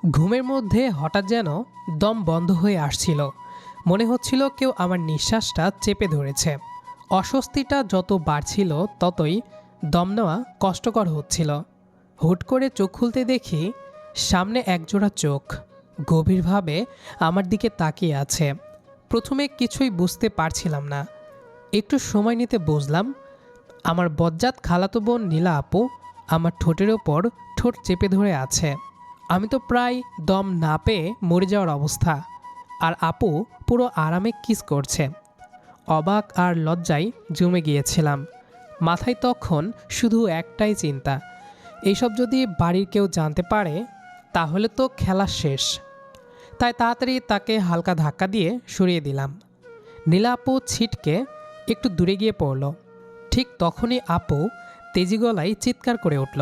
ঘুমের মধ্যে হঠাৎ যেন দম বন্ধ হয়ে আসছিল। মনে হচ্ছিল কেউ আমার নিঃশ্বাসটা চেপে ধরেছে। অস্বস্তিটা যত বাড়ছিল ততই দম নেওয়া কষ্টকর হচ্ছিল। হুট করে চোখ খুলতে দেখি সামনে একজোড়া চোখ গভীরভাবে আমার দিকে তাকিয়ে আছে। প্রথমে কিছুই বুঝতে পারছিলাম না। একটু সময় নিতে বুঝলাম আমার বজ্জাত খালাতো বোন নীলা আপু আমার ঠোঁটের ওপর ঠোঁট চেপে ধরে আছে। আমি তো প্রায় দম না পেয়ে মরে যাওয়ার অবস্থা, আর আপু পুরো আরামে কিস করছে। অবাক আর লজ্জায় জমে গিয়েছিলাম। মাথায় তখন শুধু একটাই চিন্তা, এইসব যদি বাড়ির কেউ জানতে পারে তাহলে তো খেলা শেষ। তাই তাড়াতাড়ি তাকে হালকা ধাক্কা দিয়ে সরিয়ে দিলাম। নীলা আপু ছিটকে একটু দূরে গিয়ে পড়ল। ঠিক তখনই আপু তেজি গলায় চিৎকার করে উঠল,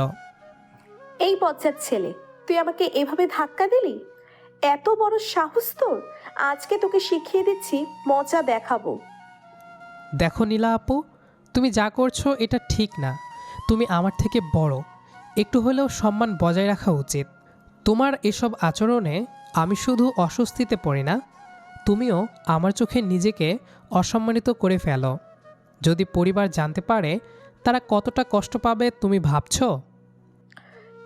এই বজ্জাত ছেলে, তুই আমাকে এভাবে ধাক্কা দিলি? এত বড় সাহস তোর! আজকে তোকে শিখিয়ে দিচ্ছি, মজা দেখাবো। দেখো নীলা আপু, তুমি যা করছো এটা ঠিক না। তুমি আমার থেকে বড়, একটু হলেও সম্মান বজায় রাখা উচিত। তোমার এসব আচরণে আমি শুধু অস্বস্তিতে পড়ি না, তুমিও আমার চোখে নিজেকে অসম্মানিত করে ফেলো। যদি পরিবার জানতে পারে তারা কতটা কষ্ট পাবে তুমি ভাবছো?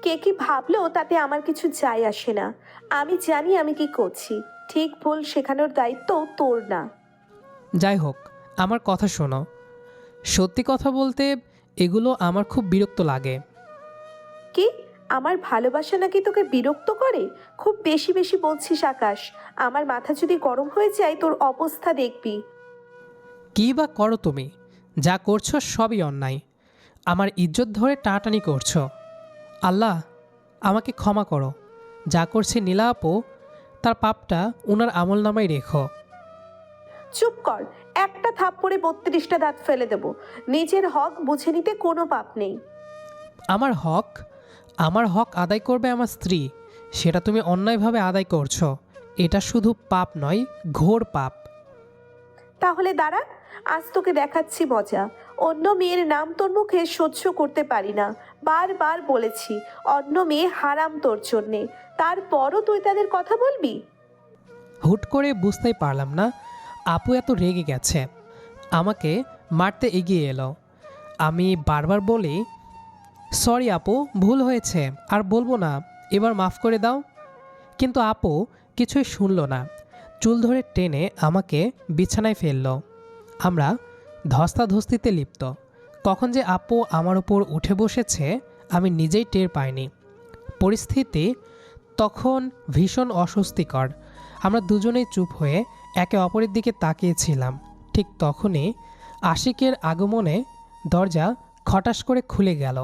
কে কি ভাবলো তাতে আমার কিছু যায় আসে না। আমি জানি আমি কি করছি। ঠিক ভুল শেখানোর দায়িত্ব তোর না। যাই হোক, আমার কথা শোনো। সত্যি কথা বলতে এগুলো আমার খুব বিরক্ত লাগে। কি? আমার ভালোবাসা নাকি তোকে বিরক্ত করে? খুব বেশি বেশি বলছিস আকাশ। আমার মাথা যদি গরম হয়ে যায় তোর অবস্থা দেখবি। কী বা করো তুমি? যা করছো সবই অন্যায়। আমার ইজ্জত ধরে টানাটানি করছো। আল্লাহ আমাকে ক্ষমা করো। যা করছে নীলা আপু তার পাপটা ওনার আমল নামায় রেখো। চুপ কর! একটা থাপ্পড়ে 32টা দাঁত ফেলে দেব। নিজের হক বুঝে নিতে কোনো পাপ নেই। আমার হক? আমার হক আদায় করবে আমার স্ত্রী, সেটা তুমি অন্যায়ভাবে আদায় করছো। এটা শুধু পাপ নয়, ঘোর পাপ। তাহলে দাঁড়া, আজ তোকে দেখাচ্ছি মজা। অন্য মেয়ের নাম তোর মুখে সহ্য করতে পারি না। বারবার বলেছি অন্য মেয়ে হারাম তোর জন্যে, তারপরও তুই তাদের কথা বলবি? হুট করে বুঝতেই পারলাম না আপু এত রেগে গেছে। আমাকে মারতে এগিয়ে এলো। আমি বারবার বলি, সরি আপু, ভুল হয়েছে, আর বলবো না, এবার মাফ করে দাও। কিন্তু আপু কিছুই শুনল না। চুল ধরে টেনে আমাকে বিছানায় ফেলল। আমরা ধস্তাধস্তিতে লিপ্ত। কখন যে আপু আমার উপর উঠে বসেছে আমি নিজেই টের পাইনি। পরিস্থিতি তখন ভীষণ অস্বস্তিকর। আমরা দুজনেই চুপ হয়ে একে অপরের দিকে তাকিয়েছিলাম। ঠিক তখনই আশিকের আগমনে দরজা খটাস করে খুলে গেল।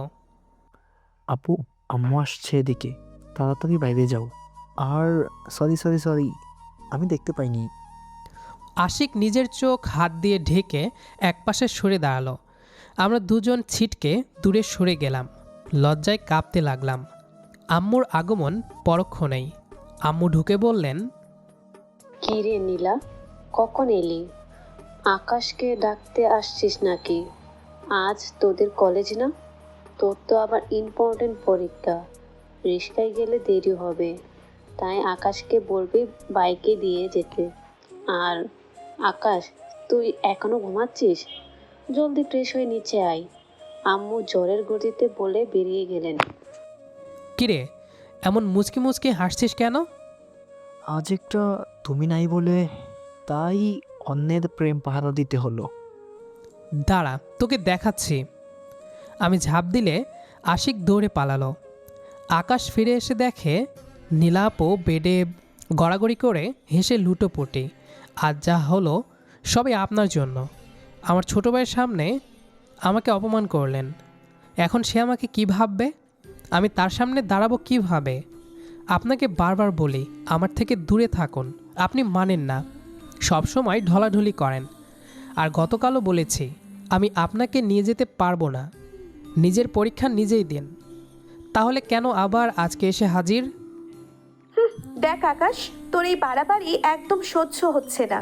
আপু, আম্মু আসছে এদিকে, তাড়াতাড়ি বাইরে যাও। আর সরি সরি সরি, আমি দেখতে পাইনি। আশিক নিজের চোখ হাত দিয়ে ঢেকে একপাশে সরে দাঁড়ালো। আমরা দুজন ছিটকে দূরে সরে গেলাম। লজ্জায় কাঁপতে লাগলাম। আম্মুর আগমন পরক্ষণেই। আম্মু ঢুকে বললেন, কি রে নীলা, কখন এলি? আকাশকে ডাকতে আসছিস নাকি? আজ তোদের কলেজ না? তোর তো আবার ইম্পর্টেন্ট পরীক্ষা। রিস্কায় গেলে দেরি হবে, তাই আকাশকে বলবি বাইকে দিয়ে যেতে। আর আকাশ, তুই এখনো ঘুমাচ্ছিস? জলদি ফ্রেশ হয়ে নিচে আয়। আম্মু জ্বরের গতিতে বলে বেরিয়ে গেলেন। কিরে, এমন মুচকি মুচকি হাসছিস কেন? আজ একটা তুমি নাই বলে, তাই অন্যের প্রেম পাহারা দিতে হলো। দাঁড়া, তোকে দেখাচ্ছি। আমি ঝাঁপ দিলে আশিক দৌড়ে পালালো। আকাশ ফিরে এসে দেখে নীলা আপু বেডে গড়াগড়ি করে হেসে লুটোপুটি। আজ যা হলো সবই আপনার জন্য। আমার ছোটো ভাইয়ের সামনে আমাকে অপমান করলেন। এখন সে আমাকে কী ভাববে? আমি তার সামনে দাঁড়াবো কীভাবে? আপনাকে বারবার বলি আমার থেকে দূরে থাকুন, আপনি মানেন না, সবসময় ঢলাঢলি করেন। আর গতকালও বলেছি আমি আপনাকে নিয়ে যেতে পারবো না। নিজের পরীক্ষা নিজেই দিন। তাহলে কেন আবার আজকে এসে হাজির? দেখ আকাশ, তোর এই বাড়াবাড়ি একদম সহ্য হচ্ছে না।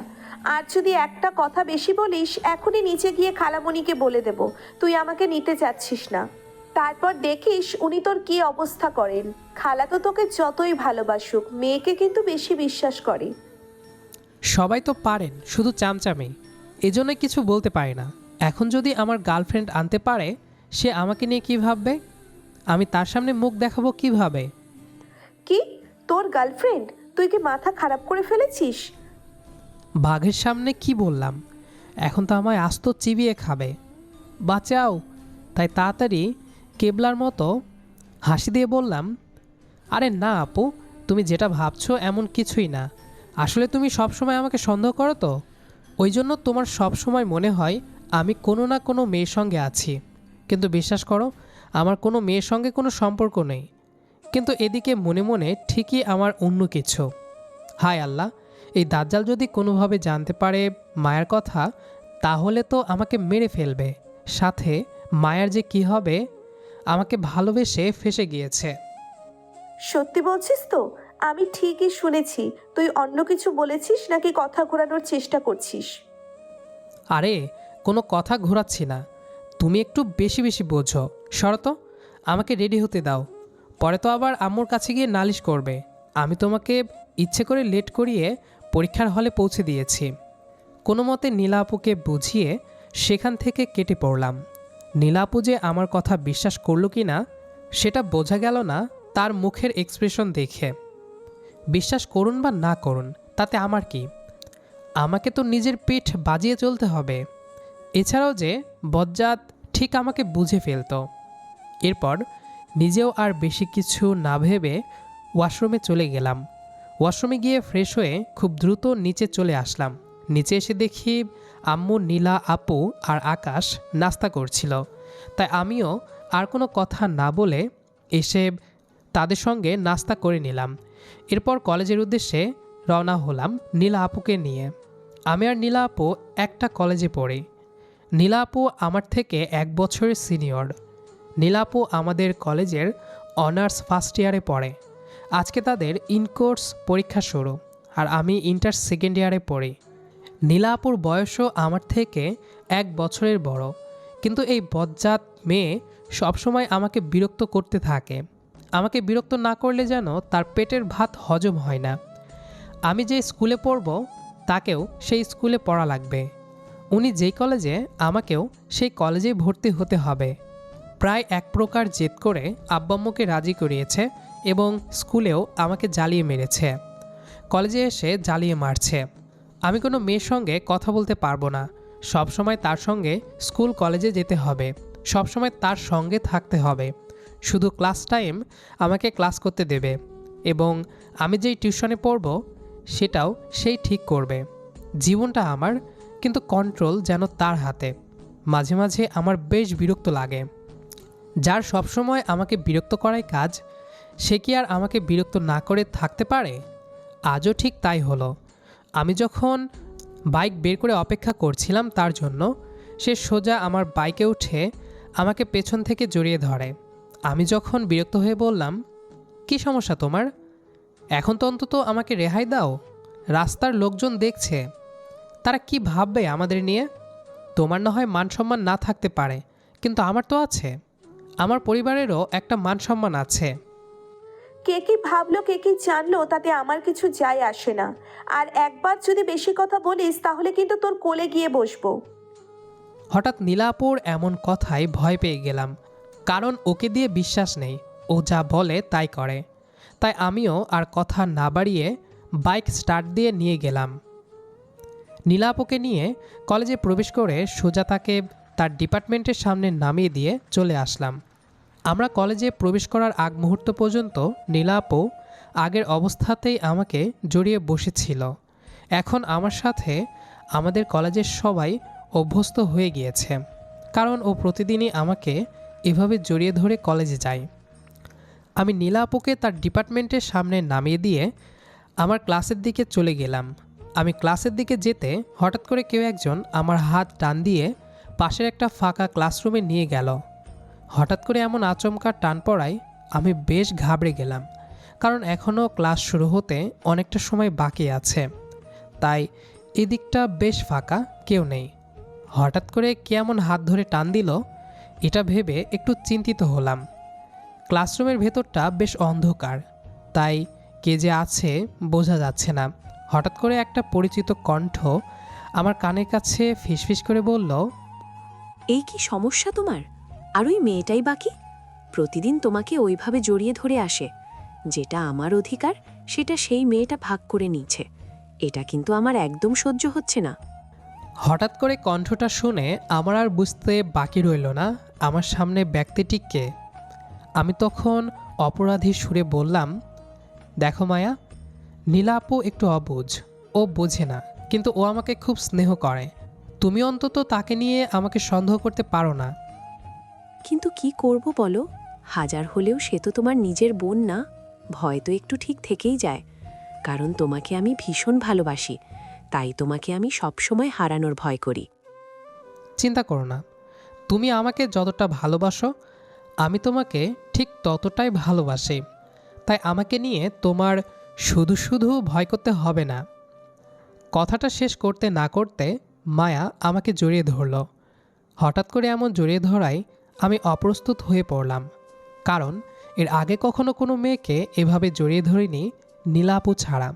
আর যদি একটা কথা বেশি বলিস এখনই নিচে গিয়ে খালামণিকে বলে দেব তুই আমাকে নিতে চাচ্ছিস না। তারপর দেখিস উনি তোর কি অবস্থা করেন। খালা তো তোকে যতই ভালোবাসুক, মেয়েকে কিন্তু বেশি বিশ্বাস করে। সবাই তো পারেন, শুধু চামচামি, এজন্যই কিছু বলতে পারি না। এখন যদি আমার গার্লফ্রেন্ড আনতে পারে, সে আমাকে নিয়ে কী ভাববে? আমি তার সামনে মুখ দেখাবো কিভাবে? কি, তোর গার্লফ্রেন্ড? তুই কি মাথা খারাপ করে ফেলেছিস? বাঘের সামনে কি বললাম? এখন তো আমায় আস্ত চিবিয়ে খাবে। বাঁচাও! তাই তাড়াতাড়ি কেবলার মতো হাসি দিয়ে বললাম, আরে না আপু, তুমি যেটা ভাবছো এমন কিছুই না। আসলে তুমি সবসময় আমাকে সন্দেহ করো তো, ওই জন্য তোমার সবসময় মনে হয় আমি কোনো না কোনো মেয়ের সঙ্গে আছি। কিন্তু বিশ্বাস করো, আমার কোনো মেয়ের সঙ্গে কোনো সম্পর্ক নেই। কিন্তু এদিকে মনে মনে ঠিকই আমার অন্য কিছু। হায় আল্লাহ, এই দাজ্জাল যদি কোনোভাবে জানতে পারে মায়ের কথা, তাহলে তো আমাকে মেরে ফেলবে। সাথে মায়ের যে কি হবে, আমাকে ভালোবেসে ফেঁসে গিয়েছে। সত্যি বলছিস তো? আমি ঠিকই শুনেছি। তুই অন্য কিছু বলেছিস নাকি কথা ঘোরানোর চেষ্টা করছিস? আরে কোনো কথা ঘোরাচ্ছি না, তুমি একটু বেশি বেশি বোঝো। শরত, আমাকে রেডি হতে দাও, পরে তো আবার আম্মুর কাছে গিয়ে নালিশ করবে। আমি তোমাকে ইচ্ছে করে লেট করিয়ে পরীক্ষার হলে পৌঁছে দিয়েছি। কোনো মতে নীলা আপুকে বুঝিয়ে সেখান থেকে কেটে পড়লাম। নীলা আপু যে আমার কথা বিশ্বাস করল কি না সেটা বোঝা গেল না তার মুখের এক্সপ্রেশন দেখে। বিশ্বাস করুন বা না করুন তাতে আমার কি, আমাকে তো নিজের পিঠ বাজিয়ে চলতে হবে। এছাড়াও যে বজ্জাত ঠিক আমাকে বুঝে ফেলতো। এরপর নিজেও আর বেশি কিছু না ভেবে ওয়াশরুমে চলে গেলাম। ওয়াশরুমে গিয়ে ফ্রেশ হয়ে খুব দ্রুত নিচে চলে আসলাম। নিচে এসে দেখি আম্মু, নীলা আপু আর আকাশ নাস্তা করছিল। তাই আমিও আর কোনো কথা না বলে এসে তাদের সঙ্গে নাস্তা করে নিলাম। এরপর কলেজের উদ্দেশ্যে রওনা হলাম নীলা আপুকে নিয়ে। আমি আর নীলা আপু একটা কলেজে পড়ি। নীলা আপু আমার থেকে 1 বছরের সিনিয়র। নীলা আপু আমাদের কলেজের অনার্স ফার্স্ট ইয়ারে পড়ে। আজকে তাদের ইনকোর্স পরীক্ষা শুরু, আর আমি ইন্টার সেকেন্ড ইয়ারে পড়ি। নীলা আপুর বয়সও আমার থেকে 1 বছরের বড়, কিন্তু এই বজ্জাত মেয়ে সবসময় আমাকে বিরক্ত করতে থাকে। আমাকে বিরক্ত না করলে যেন তার পেটের ভাত হজম হয় না। আমি যে স্কুলে পড়ব তাকেও সেই স্কুলে পড়া লাগবে। উনি যেই কলেজে, আমাকেও সেই কলেজেই ভর্তি হতে হবে। প্রায় এক প্রকার জেদ করে আব্বাম্মুকে রাজি করিয়েছে এবং স্কুলেও আমাকে জ্বালিয়ে মেরেছে। কলেজে এসে জ্বালিয়ে মারছে। আমি কোনো মেয়ের সঙ্গে কথা বলতে পারবো না। সবসময় তার সঙ্গে স্কুল কলেজে যেতে হবে, সবসময় তার সঙ্গে থাকতে হবে। শুধু ক্লাস টাইম আমাকে ক্লাস করতে দেবে এবং আমি যেই টিউশনে পড়ব সেটাও সেই ঠিক করবে। জীবনটা আমার, কিন্তু কন্ট্রোল যেন তার হাতে। মাঝে মাঝে আমার বেশ বিরক্ত লাগে। যার সবসময় আমাকে বিরক্ত করাই কাজ, সে কি আর আমাকে বিরক্ত না করে থাকতে পারে? আজও ঠিক তাই হলো। আমি যখন বাইক বের করে অপেক্ষা করছিলাম তার জন্য, সে সোজা আমার বাইকে উঠে আমাকে পেছন থেকে জড়িয়ে ধরে। আমি যখন বিরক্ত হয়ে বললাম, কি সমস্যা তোমার? এখন তো অন্তত আমাকে রেহাই দাও, রাস্তার লোকজন দেখছে, তারা কি ভাববে আমাদের নিয়ে? তোমার না হয় মান সম্মান না থাকতে পারে, কিন্তু আমার তো আছে। আমার পরিবারেরও একটা মান সম্মান আছে। কে কি ভাবলো, কে কি জানলো, তাতে আমার কিছু যায় আসে না। আর একবার যদি বেশি কথা বলিস তাহলে কিন্তু তোর কোলে গিয়ে বসবো। হঠাৎ নীলাপুর এমন কথায় ভয় পেয়ে গেলাম, কারণ ওকে দিয়ে বিশ্বাস নেই, ও যা বলে তাই করে। তাই আমিও আর কথা না বাড়িয়ে বাইক স্টার্ট দিয়ে নিয়ে গেলাম। নীলাপুকে নিয়ে কলেজে প্রবেশ করে সোজা তাকে তার ডিপার্টমেন্টের সামনে নামিয়ে দিয়ে চলে আসলাম। আমরা কলেজে প্রবেশ করার আগ মুহূর্ত পর্যন্ত নীলাপু আগের অবস্থাতেই আমাকে জড়িয়ে বসেছিল। এখন আমার সাথে আমাদের কলেজের সবাই অভ্যস্ত হয়ে গিয়েছে, কারণ ও প্রতিদিনই আমাকে এভাবে জড়িয়ে ধরে কলেজে যায়। আমি নীলা আপুকে তার ডিপার্টমেন্টের সামনে নামিয়ে দিয়ে আমার ক্লাসের দিকে চলে গেলাম। আমি ক্লাসের দিকে যেতে হঠাৎ করে কেউ একজন আমার হাত টান দিয়ে পাশের একটা ফাঁকা ক্লাসরুমে নিয়ে গেল। হঠাৎ করে এমন আচমকা টান পড়ায় আমি বেশ ঘাবড়ে গেলাম, কারণ এখনও ক্লাস শুরু হতে অনেকটা সময় বাকি আছে। তাই এদিকটা বেশ ফাঁকা, কেউ নেই। হঠাৎ করে কে এমন হাত ধরে টান দিল এটা ভেবে একটু চিন্তিত হলাম। ক্লাসরুমের ভেতরটা বেশ অন্ধকার, তাই কে যে আছে বোঝা যাচ্ছে না। হঠাৎ করে একটা পরিচিত কণ্ঠ আমার কানের কাছে ফিসফিস করে বলল, এই কি সমস্যা তোমার? আর ওই মেয়েটাই বাকি, প্রতিদিন তোমাকে ওইভাবে জড়িয়ে ধরে আসে। যেটা আমার অধিকার সেটা সেই মেয়েটা ভাগ করে নিচ্ছে। এটা কিন্তু আমার একদম সহ্য হচ্ছে না। হঠাৎ করে কণ্ঠটা শুনে আমার আর বুঝতে বাকি রইল না আমার সামনে ব্যক্তিটি কে। আমি তখন অপরাধী সুরে বললাম, দেখো মায়া, নীলা আপু একটু অবুঝ, ও বোঝে না, কিন্তু ও আমাকে খুব স্নেহ করে। তুমি অন্তত তাকে নিয়ে আমাকে সন্দেহ করতে পারো না। কিন্তু কি করব বলো, হাজার হলেও সে তো তোমার নিজের বোন না। ভয় তো একটু ঠিক থেকেই যায়, কারণ তোমাকে আমি ভীষণ ভালোবাসি। তাই তোমাকে আমি সবসময় হারানোর ভয় করি। চিন্তা করো না, তুমি আমাকে যতটা ভালোবাসো আমি তোমাকে ঠিক ততটাই ভালোবাসি। তাই আমাকে নিয়ে তোমার শুধু শুধু ভয় করতে হবে না। কথাটা শেষ করতে না করতে মায়া আমাকে জড়িয়ে ধরল। হঠাৎ করে এমন জড়িয়ে ধরায় আমি অপ্রস্তুত হয়ে পড়লাম, কারণ এর আগে কখনো কোনো মেয়েকে এভাবে জড়িয়ে ধরিনি নীলা আপু ছাড়া।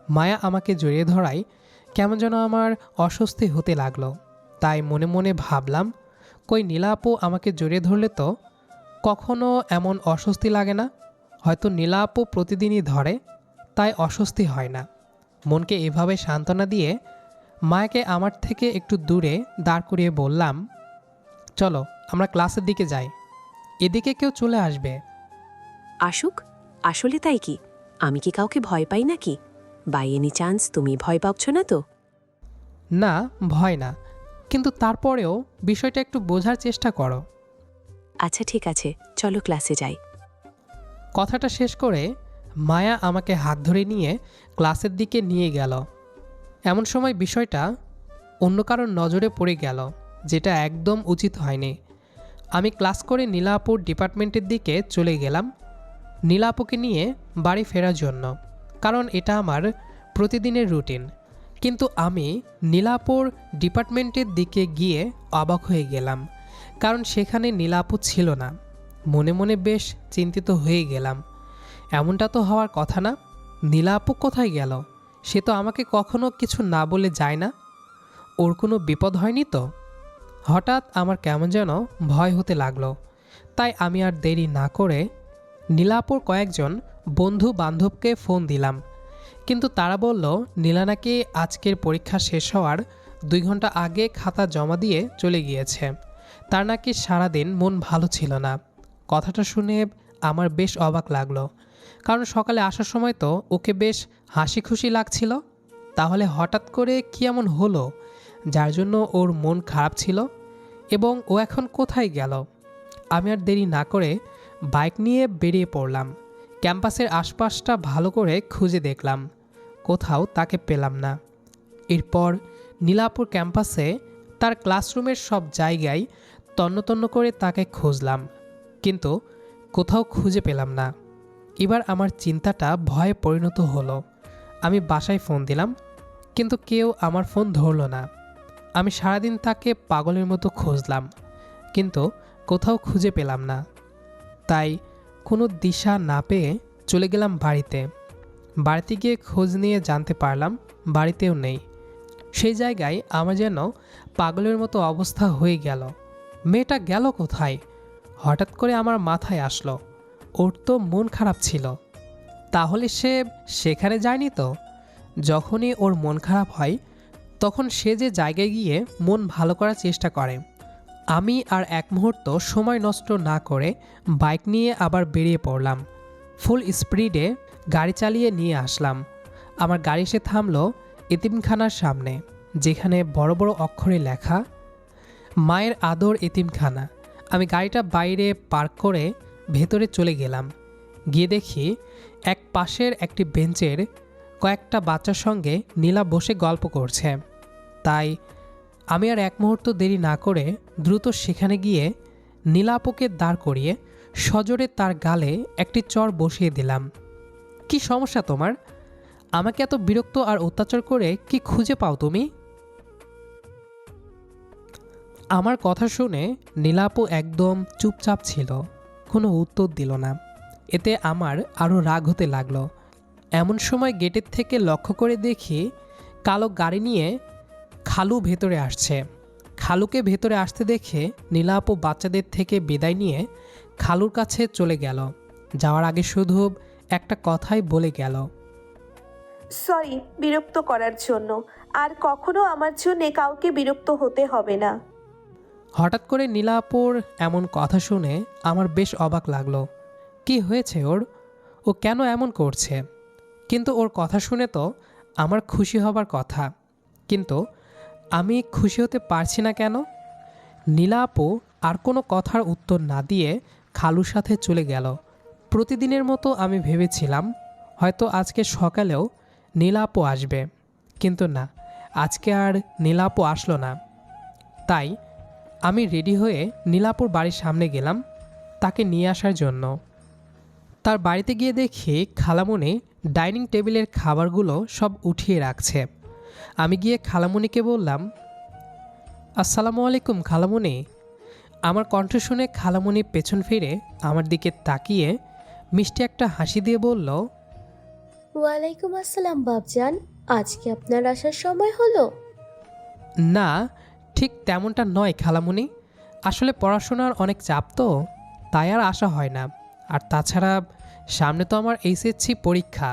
মায়া আমাকে জড়িয়ে ধরায় কেমন যেন আমার অস্বস্তি হতে লাগলো। তাই মনে মনে ভাবলাম, কই নীলা আপু আমাকে জড়িয়ে ধরলে তো কখনো এমন অস্বস্তি লাগে না। হয়তো নীলা আপু প্রতিদিনই ধরে, তাই অস্বস্তি হয় না। মনকে এভাবে সান্ত্বনা দিয়ে মায়াকে আমার থেকে একটু দূরে দাঁড় করিয়ে বললাম, চলো আমরা ক্লাসের দিকে যাই, এদিকে কেউ চলে আসবে। আসুক, আসলে তাই কি? আমি কি কাউকে ভয় পাই নাকি? বাই এনি চান্স তুমি ভয় পাচ্ছ না তো? না, ভয় না, কিন্তু তারপরেও বিষয়টা একটু বোঝার চেষ্টা করো। আচ্ছা ঠিক আছে, চলো ক্লাসে যাই। কথাটা শেষ করে মায়া আমাকে হাত ধরে নিয়ে ক্লাসের দিকে নিয়ে গেল। এমন সময় বিষয়টা অন্য কারোর নজরে পড়ে গেল, যেটা একদম উচিত হয়নি। আমি ক্লাস করে নীলা আপুর ডিপার্টমেন্টের দিকে চলে গেলাম নীলা আপুকে নিয়ে বাড়ি ফেরার জন্য, কারণ এটা আমার প্রতিদিনের রুটিন। কিন্তু আমি নীলা আপুর ডিপার্টমেন্টের দিকে গিয়ে অবাক হয়ে গেলাম, কারণ সেখানে নীলা আপু ছিল না। মনে মনে বেশ চিন্তিত হয়ে গেলাম। এমনটা তো হওয়ার কথা না। নীলা আপু কোথায় গেল? সে তো আমাকে কখনো কিছু না বলে যায় না। ওর কোনো বিপদ হয়নি তো? হঠাৎ আমার কেমন যেন ভয় হতে লাগলো। তাই আমি আর দেরি না করে নীলা আপুর কয়েকজন বন্ধু বান্ধবকে ফোন দিলাম, কিন্তু তারা বলল নীলা নাকি আজকের পরীক্ষা শেষ হওয়ার 2 ঘন্টা আগে খাতা জমা দিয়ে চলে গিয়েছে। তার নাকি সারাদিন মন ভালো ছিল না। কথাটা শুনে আমার বেশ অবাক লাগলো, কারণ সকালে আসার সময় তো ওকে বেশ হাসি খুশি লাগছিল। তাহলে হঠাৎ করে কী এমন হলো যার জন্য ওর মন খারাপ ছিল, এবং ও এখন কোথায় গেল? আমি আর দেরি না করে বাইক নিয়ে বেরিয়ে পড়লাম। ক্যাম্পাসের আশপাশটা ভালো করে খুঁজে দেখলাম, কোথাও তাকে পেলাম না। এরপর নীলাপুর ক্যাম্পাসে তার ক্লাসরুমের সব জায়গায় তন্ন করে তাকে খুঁজলাম, কিন্তু কোথাও খুঁজে পেলাম না। এবার আমার চিন্তাটা ভয়ে পরিণত হলো। আমি বাসায় ফোন দিলাম, কিন্তু কেউ আমার ফোন ধরল না। আমি সারাদিন তাকে পাগলের মতো খুঁজলাম, কিন্তু কোথাও খুঁজে পেলাম না। তাই কোনো দিশা না পেয়ে চলে গেলাম বাড়িতে। বাড়িতে গিয়ে খোঁজ নিয়ে জানতে পারলাম বাড়িতেও নেই। সেই জায়গায় আমার যেন পাগলের মতো অবস্থা হয়ে গেল। মেয়েটা গেল কোথায়? হঠাৎ করে আমার মাথায় আসলো, ওর তো মন খারাপ ছিল। তাহলে সে সেখানে যায়নি তো? যখনই ওর মন খারাপ হয় তখন সে যে জায়গায় গিয়ে মন ভালো করার চেষ্টা করে। আমি আর এক মুহূর্ত সময় নষ্ট না করে বাইক নিয়ে আবার বেরিয়ে পড়লাম। ফুল স্পিডে গাড়ি চালিয়ে নিয়ে আসলাম। আমার গাড়ি এসে থামলো এতিমখানার সামনে, যেখানে বড় বড় অক্ষরে লেখা মায়ের আদর এতিমখানা। আমি গাড়িটা বাইরে পার্ক করে ভেতরে চলে গেলাম। গিয়ে দেখি এক পাশের একটি বেঞ্চের কয়েকটা বাচ্চার সঙ্গে নীলা বসে গল্প করছে। তাই আমি আর এক মুহূর্ত দেরি না করে দ্রুত সেখানে গিয়ে নীলা আপুকে দাঁড় করিয়ে সজোরে তার গালে একটি চড় বসিয়ে দিলাম। কি সমস্যা তোমার? আমাকে এত বিরক্ত আর অত্যাচার করে কি খুঁজে পাও তুমি? আমার কথা শুনে নীলাপু একদম চুপচাপ ছিল, কোনো উত্তর দিল না। এতে আমার আরও রাগ হতে লাগলো। এমন সময় গেটের থেকে লক্ষ্য করে দেখি কালো গাড়ি নিয়ে খালু ভেতরে আসছে। খালুকে ভেতরে আসতে দেখে নীলাপু বাচ্চাদের থেকে বিদায় নিয়ে খালুর কাছে চলে গেল। যাওয়ার আগে শুধু একটা কথাই বলে গেল, সরি বিরক্ত করার জন্য। আর কখনো আমার জন্য কাউকে বিরক্ত হতে হবে না। হঠাৎ করে নীলাপুর এমন কথা শুনে আমার বেশ অবাক লাগলো। কি হয়েছে ওর? ও কেন এমন করছে? কিন্তু ওর কথা শুনে তো আমার খুশি হবার কথা, কিন্তু আমি খুশি হতে পারছি না কেন? নীলা আপু আর কোনো কথার উত্তর না দিয়ে খালুর সাথে চলে গেল। প্রতিদিনের মতো আমি ভেবেছিলাম হয়তো আজকে সকালেও নীলা আপু আসবে, কিন্তু না, আজকে আর নীলা আপু আসলো না। তাই আমি রেডি হয়ে নীলাপুর বাড়ির সামনে গেলাম তাকে নিয়ে আসার জন্য। তার বাড়িতে গিয়ে দেখি খালামণি ডাইনিং টেবিলের খাবারগুলো সব উঠিয়ে রাখছে। আমি গিয়ে খালামণিকে বললাম, আসসালামু আলাইকুম খালামণি। আমার কণ্ঠ শুনে খালামণি পেছন ফিরে আমার দিকে তাকিয়ে মিষ্টি একটা হাসি দিয়ে বলল, ওয়ালাইকুম আসসালাম বাবজান, আজকে আপনার আসার সময় হলো? না, ঠিক তেমনটা নয় খালামণি, আসলে পড়াশোনার অনেক চাপ তো, তাই আর আসা হয় না। আর তাছাড়া সামনে তো আমার এইচএসসি পরীক্ষা।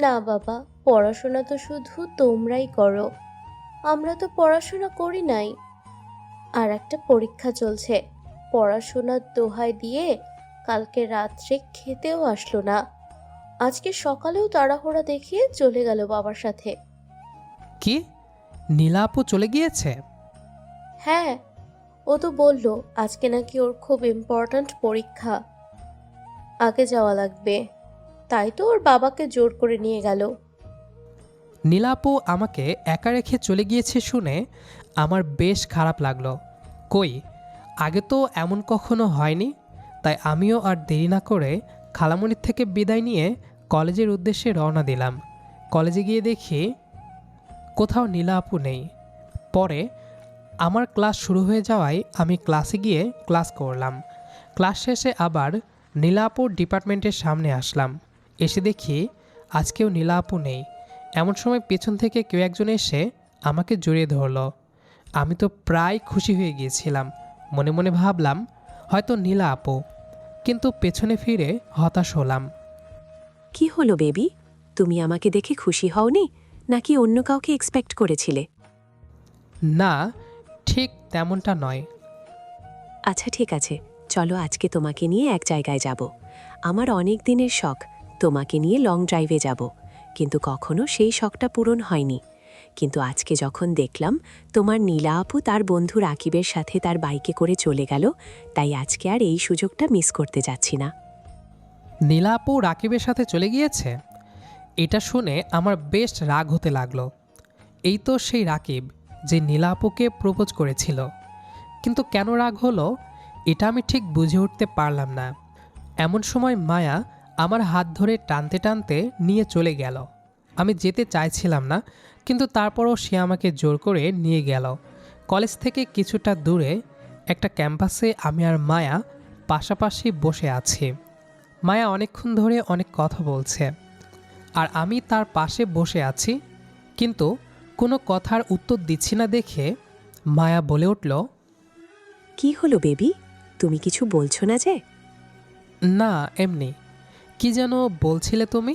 না বাবা, পড়াশোনা তো শুধু তোমরাই করো, আমরা তো পড়াশোনা করি নাই। আর একটা পরীক্ষা চলছে, পড়াশোনার দোহাই দিয়ে কালকে রাত্রে খেতেও আসলো না, আজকে সকালেও তাড়াহুড়া দেখিয়ে চলে গেল বাবার সাথে। কি, নীলা আপু চলে গিয়েছে? হ্যাঁ, ও তো বললো আজকে নাকি ওর খুব ইম্পর্ট্যান্ট পরীক্ষা, আগে যাওয়া লাগবে, তাই তো ওর বাবাকে জোর করে নিয়ে গেল। নীলা আপু আমাকে একা রেখে চলে গিয়েছে শুনে আমার বেশ খারাপ লাগলো। কই, আগে তো এমন কখনো হয়নি। তাই আমিও আর দেরি না করে খালামণির থেকে বিদায় নিয়ে কলেজের উদ্দেশ্যে রওনা দিলাম। কলেজে গিয়ে দেখি কোথাও নীলা আপু নেই। পরে আমার ক্লাস শুরু হয়ে যাওয়ায় আমি ক্লাসে গিয়ে ক্লাস করলাম। ক্লাস শেষে আবার নীলা আপুর ডিপার্টমেন্টের সামনে আসলাম। এসে দেখি আজকেও নীলা আপু নেই। এমন সময় পেছন থেকে কেউ একজন এসে আমাকে জড়িয়ে ধরল। আমি তো প্রায় খুশি হয়ে গিয়েছিলাম, মনে মনে ভাবলাম হয়তো নীলা আপু, কিন্তু পেছনে ফিরে হতাশ হলাম। কি হলো বেবি, তুমি আমাকে দেখে খুশি হওনি নাকি অন্য কাউকে এক্সপেক্ট করেছিলে? না, ঠিক তেমনটা নয়। আচ্ছা ঠিক আছে, চলো আজকে তোমাকে নিয়ে এক জায়গায় যাব। আমার অনেক দিনের শখ তোমাকে নিয়ে লং ড্রাইভে যাব, কিন্তু কখনো সেই শখটা পূরণ হয়নি। কিন্তু আজকে যখন দেখলাম তোমার নীলা আপু তার বন্ধু রাকিবের সাথে তার বাইকে করে চলে গেল, তাই আজকে আর এই সুযোগটা মিস করতে যাচ্ছি না। নীলা আপু রাকিবের সাথে চলে গিয়েছে? এটা শুনে আমার বেশ রাগ হতে লাগলো। এই তো সেই রাকিব যে নীলা আপুকে প্রপোজ করেছিল। কিন্তু কেন রাগ হলো এটা আমি ঠিক বুঝে উঠতে পারলাম না। এমন সময় মায়া আমার হাত ধরে টানতে টানতে নিয়ে চলে গেল। আমি যেতে চাইছিলাম না, কিন্তু তারপরও সে আমাকে জোর করে নিয়ে গেল। কলেজ থেকে কিছুটা দূরে একটা ক্যাম্পাসে আমি আর মায়া পাশাপাশি বসে আছি। মায়া অনেকক্ষণ ধরে অনেক কথা বলছে, আর আমি তার পাশে বসে আছি, কিন্তু কোনো কথার উত্তর দিচ্ছি না দেখে মায়া বলে উঠল, কি হলো বেবি, তুমি কিছু বলছো না যে? না এমনি। কি যেন বলছিলে তুমি?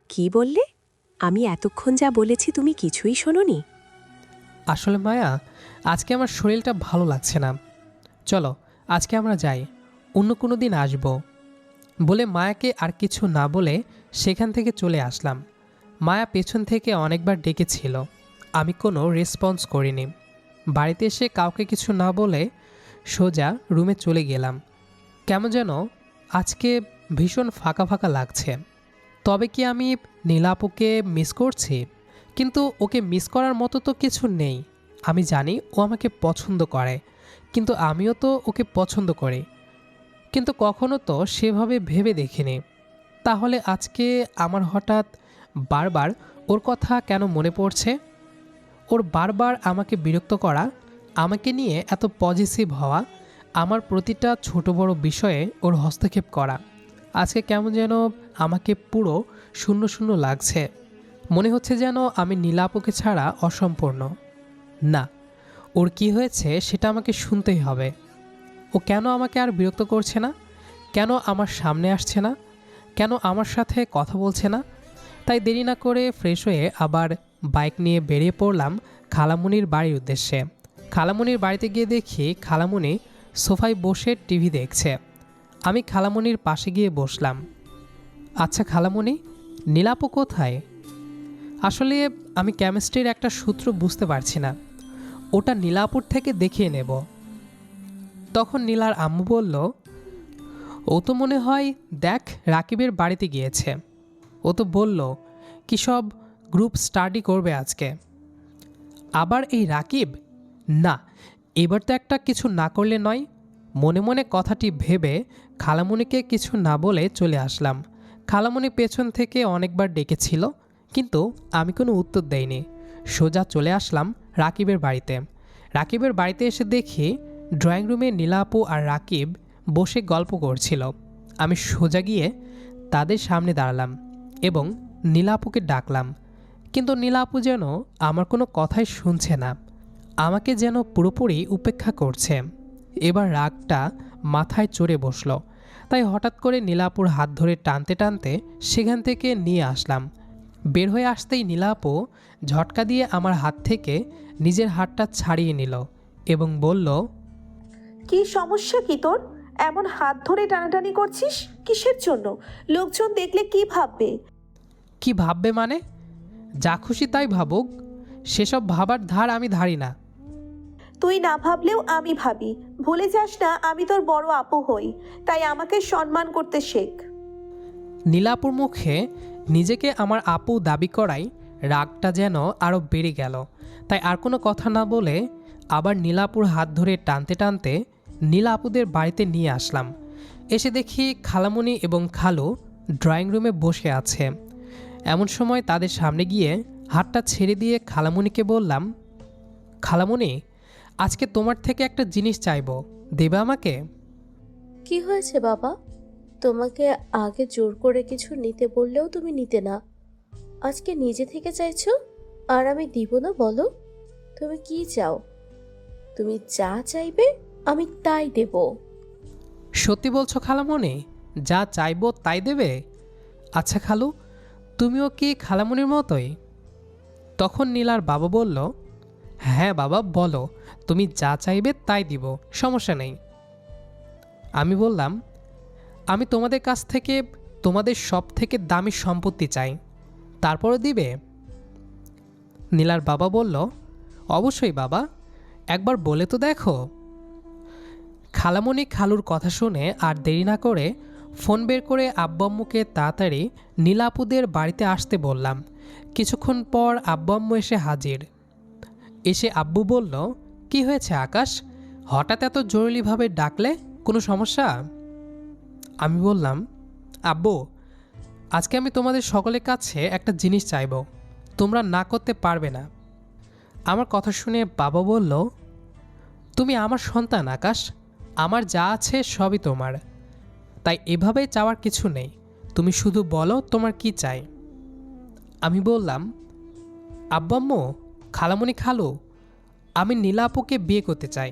কি বললে? আমি এতক্ষণ যা বলেছি তুমি কিছুই শোনোনি? আসলে মায়া, আজকে আমার শরীরটা ভালো লাগছে না, চলো আজকে আমরা যাই, অন্য কোনো দিন আসবো। বলে মায়াকে আর কিছু না বলে সেখান থেকে চলে আসলাম। মায়া পেছন থেকে অনেকবার ডেকেছিল, আমি কোনো রেসপন্স করিনি। বাড়িতে এসে কাউকে কিছু না বলে সোজা রুমে চলে গেলাম। কেমন যেন আজকে ভীষণ ফাঁকা ফাঁকা লাগছে। তবে কি আমি নীলা আপুকে মিস করছি? কিন্তু ওকে মিস করার মতো তো কিছু নেই। আমি জানি ও আমাকে পছন্দ করে, কিন্তু আমিও তো ওকে পছন্দ করি, কিন্তু কখনো তো সেভাবে ভেবে দেখিনি। তাহলে আজকে আমার হঠাৎ বারবার ওর কথা কেন মনে পড়ছে? ওর বারবার আমাকে বিরক্ত করা আমাকে নিয়ে এত পজিটিভ হওয়া, আমার প্রতিটা ছোট বড় বিষয়ে ওর হস্তক্ষেপ করা। আজকে কেমন যেন আমাকে পুরো শূন্য শূন্য লাগছে। মনে হচ্ছে যেন আমি নীলা আপুকে ছাড়া অসম্পূর্ণ। না, ওর কি হয়েছে সেটা আমাকে শুনতেই হবে। ও কেন আমাকে আর বিরক্ত করছে না? কেন আমার সামনে আসছে না? কেন আমার সাথে কথা বলছে না? তাই দেরি না করে ফ্রেশ হয়ে আবার বাইক নিয়ে বেরিয়ে পড়লাম খালামুনির বাড়ির উদ্দেশ্যে। খালামুনির বাড়িতে গিয়ে দেখি খালামুনি সোফায় বসে টিভি দেখছে। আমি খালামুনির পাশে গিয়ে বসলাম। আচ্ছা খালামুনি, নীলা আপু কোথায়? আসলে আমি কেমিস্ট্রির একটা সূত্র বুঝতে পারছি না, ওটা নীলা আপুর থেকে দেখিয়ে নেব। তখন নীলার আম্মু বলল, ও তো মনে হয় দেখ রাকিবের বাড়িতে গিয়েছে। ও তো বলল কি সব গ্রুপ স্টাডি করবে আজকে। আবার এই রাকিব? না, এবার তো একটা কিছু না করলে নয়। মনে মনে কথাটি ভেবে খালামুনিকে কিছু না বলে চলে আসলাম। খালামুনি পেছন থেকে অনেকবার ডেকেছিল, কিন্তু আমি কোনো উত্তর দেইনি। সোজা চলে আসলাম রাকিবের বাড়িতে। রাকিবের বাড়িতে এসে দেখি ড্রয়িং রুমে নীলা আপু আর রাকিব বসে গল্প করছিল। আমি সোজা গিয়ে তাদের সামনে দাঁড়ালাম এবং নীলা আপুকে ডাকলাম, কিন্তু নীলা আপু যেন আমার কোনো কথাই শুনছে না, আমাকে যেন পুরোপুরি উপেক্ষা করছে। এবার রাগটা মাথায় চড়ে বসলো, তাই হঠাৎ করে নীলা আপুর হাত ধরে টানতে টানতে সেখান থেকে নিয়ে আসলাম। বের হয়ে আসতেই নীলা আপু ঝটকা দিয়ে আমার হাত থেকে নিজের হাতটা ছাড়িয়ে নিল এবং বলল, কি সমস্যা কি তোর? এমন হাত ধরে টানাটানি করছিস কিসের জন্য? লোকজন দেখলে কি ভাববে? কি ভাববে মানে? যা খুশি তাই ভাবুক, সেসব ভাবার ধার আমি ধারি না। তুই না ভাবলেও আমি ভাবি। ভুলে যাস না আমি তোর বড় আপু হই, তাই আমাকে সম্মান করতে শেখ। নীলাপুর মুখে নিজেকে আমার আপু দাবি করাই রাগটা যেন আরও বেড়ে গেল। তাই আর কোনো কথা না বলে আবার নীলাপুর হাত ধরে টানতে টানতে নীলা আপুদের বাড়িতে নিয়ে আসলাম। এসে দেখি খালামুনি এবং খালু ড্রয়িং রুমে বসে আছে। এমন সময় তাদের সামনে গিয়ে হাতটা ছেড়ে দিয়ে খালামুনিকে বললাম, খালামুনি, আজকে তোমার থেকে একটা জিনিস চাইবো, দেবে আমাকে? কি হয়েছে বাবা? তোমাকে আগে জোর করে কিছু নিতে বললেও তুমি নিতে না, আজকে নিজে থেকে চাইছো আর আমি দিব না? বলো তুমি কি চাও? তুমি যা চাইবে আমি তাই দেব। সত্যি বলছো খালামুনি? যা চাইবো তাই দেবে? আচ্ছা খালু, তুমিও কি খালামুনির মতোই? তখন নীলার বাবা বলল, হ্যাঁ বাবা বলো, তুমি যা চাইবে তাই দিব, সমস্যা নেই। আমি বললাম, আমি তোমাদের কাছ থেকে তোমাদের সব থেকে দামি সম্পত্তি চাই, তারপরও দিবে? নীলার বাবা বলল, অবশ্যই বাবা, একবার বলে তো দেখো। খালামণি খালুর কথা শুনে আর দেরি না করে ফোন বের করে আব্বু আম্মুকে তাড়াতাড়ি নীলা আপুদের বাড়িতে আসতে বললাম। কিছুক্ষণ পর আব্বু আম্মু এসে হাজির। এসে আব্বু বলল, কি হয়েছে আকাশ, হঠাৎ এত জরুরিভাবে ডাকলে? কোনো সমস্যা? আমি বললাম, আব্বু, আজকে আমি তোমাদের সকলের কাছে একটা জিনিস চাইবো, তোমরা না করতে পারবে না। আমার কথা শুনে বাবা বলল, তুমি আমার সন্তান আকাশ, আমার যা আছে সবই তোমার, তাই এভাবে চাওয়ার কিছু নেই, তুমি শুধু বলো তোমার কি চাই। আমি বললাম, আব্বু আম্মু, খালামণি খালু, আমি নীলা আপুকে বিয়ে করতে চাই,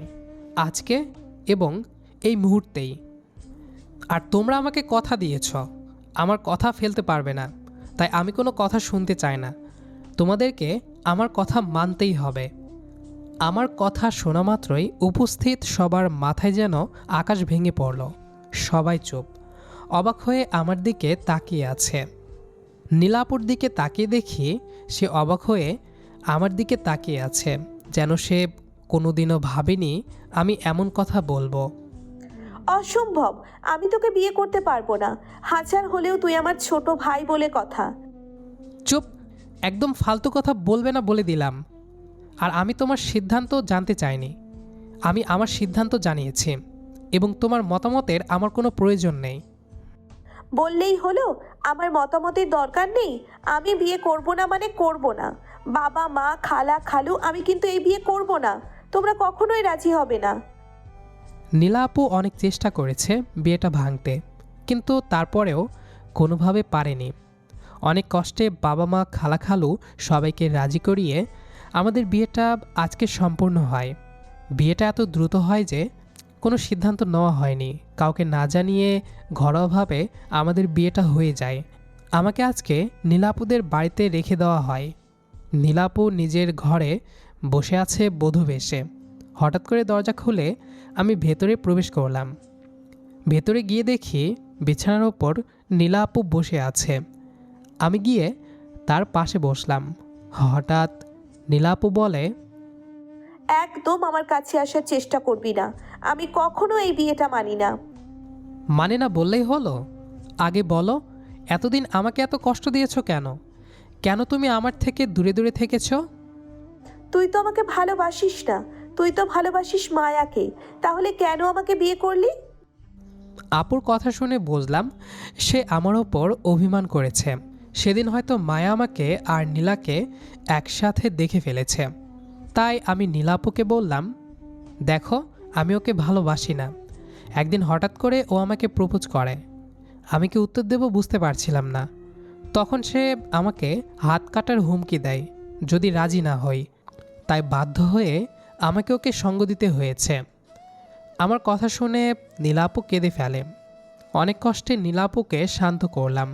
আজকে এবং এই মুহূর্তেই। আর তোমরা আমাকে কথা দিয়েছ, আমার কথা ফেলতে পারবে না, তাই আমি কোনো কথা শুনতে চাই না, তোমাদেরকে আমার কথা মানতেই হবে। আমার কথা শোনা মাত্রই উপস্থিত সবার মাথায় যেন আকাশ ভেঙে পড়ল। সবাই চুপ, অবাক হয়ে আমার দিকে তাকিয়ে আছে। নীলাপুর দিকে তাকিয়ে দেখি সে অবাক হয়ে আমার দিকে তাকিয়ে আছে, যেন সে কোনোদিনও ভাবেনি আমি এমন কথা বলবো। অসম্ভব, আমি তোকে বিয়ে করতে পারবো না, হাজার হলেও তুই আমার ছোট ভাই বলে কথা। চুপ, একদম ফালতু কথা বলবে না বলে দিলাম। আর আমি তোমার সিদ্ধান্ত জানতে চাইনি, আমি আমার সিদ্ধান্ত জানিয়েছি এবং তোমার মতামতের আমার কোনো প্রয়োজন নেই। বললেই হলো আমার মতামতের দরকার নেই? আমি বিয়ে করব না মানে করব না। বাবা মা খালা খালু, আমি কিন্তু এই বিয়ে করব না। তোমরা কখনোই রাজি হবে না। নীলা আপু অনেক চেষ্টা করেছে বিয়েটা ভাঙতে, কিন্তু তারপরেও কোনোভাবে পারেনি। অনেক কষ্টে বাবা মা খালা খালু সবাইকে রাজি করিয়ে আমাদের বিয়েটা আজকে সম্পূর্ণ হয়। বিয়েটা এত দ্রুত হয় যে কোনো সিদ্ধান্ত নেওয়া হয়নি, কাউকে না জানিয়ে ঘরোয়াভাবে আমাদের বিয়েটা হয়ে যায়। আমাকে আজকে নীলাপুদের বাড়িতে রেখে দেওয়া হয়। নীলাপু নিজের ঘরে বসে আছে বধূ বেশে। হঠাৎ করে দরজা খুলে আমি ভেতরে প্রবেশ করলাম। ভেতরে গিয়ে দেখি বিছানার ওপর নীলা আপু বসে আছে। আমি গিয়ে তার পাশে বসলাম। হঠাৎ নীলা আপু বলে, একদম আমার কাছে আসার চেষ্টা করবি না, আমি কখনো এই বিয়েটা মানি না। মানে না বললেই হলো? আগে বলো, এতদিন আমাকে এত কষ্ট দিয়েছো কেন? কেন তুমি আমার থেকে দূরে দূরে থেকেছো? তুই তো আমাকে ভালোবাসিস না, তুই তো ভালোবাসিস মায়াকে, তাহলে কেন আমাকে বিয়ে করলি? আপুর কথা শুনে বুঝলাম সে আমার ওপর অভিমান করেছে। সেদিন হয়তো মায়া আমাকে আর নীলাকে একসাথে দেখে ফেলেছে। তাই আমি নীলাপুকে বললাম, দেখো আমি ওকে ভালোবাসি না। একদিন হঠাৎ করে ও আমাকে প্রপোজ করে। আমি কি উত্তর দেব বুঝতে পারছিলাম না। তখন সে আমাকে হাত কাটার হুমকি দেয় যদি রাজি না হই। তাই বাধ্য হয়ে আমাকে ওকে সঙ্গ দিতে হয়েছে। আমার কথা শুনে নীলাপু কেঁদে ফেলে। অনেক কষ্টে নীলাপুকে শান্ত করলাম।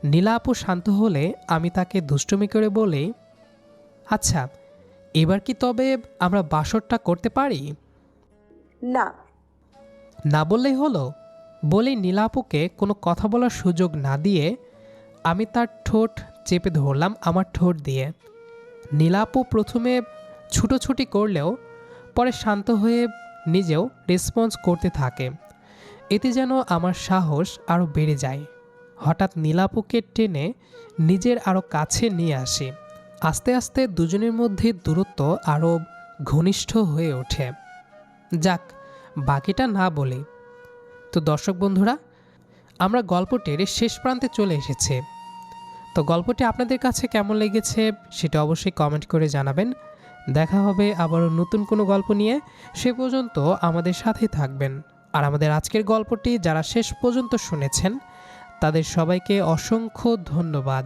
নীলাপু শান্ত হলে আমি তাকে দুষ্টুমি করে বলি, আচ্ছা এবার কি তবে আমরা বাসরটা করতে পারি? না। না বললেই হলো? বলেই নীলাপুকে কোনো কথা বলার সুযোগ না দিয়ে আমি তার ঠোঁট চেপে ধরলাম আমার ঠোঁট দিয়ে। নীলাপু প্রথমে ছুটোছুটি করলেও পরে শান্ত হয়ে নিজেও রেসপন্স করতে থাকে। এতে যেন আমার সাহস আরও বেড়ে যায়। হঠাৎ নীলাপুকে টেনে নিজের আরও কাছে নিয়ে আসি। আস্তে আস্তে দুজনের মধ্যে দূরত্ব আরও ঘনিষ্ঠ হয়ে ওঠে। যাক, বাকিটা না বলি। তো দর্শক বন্ধুরা, আমরা গল্পটির শেষ প্রান্তে চলে এসেছি। তো গল্পটি আপনাদের কাছে কেমন লেগেছে সেটা অবশ্যই কমেন্ট করে জানাবেন। দেখা হবে আবারও নতুন কোনো গল্প নিয়ে। সে পর্যন্ত আমাদের সাথেই থাকবেন। আর আমাদের আজকের গল্পটি যারা শেষ পর্যন্ত শুনেছেন তাদের সবাইকে অসংখ্য ধন্যবাদ।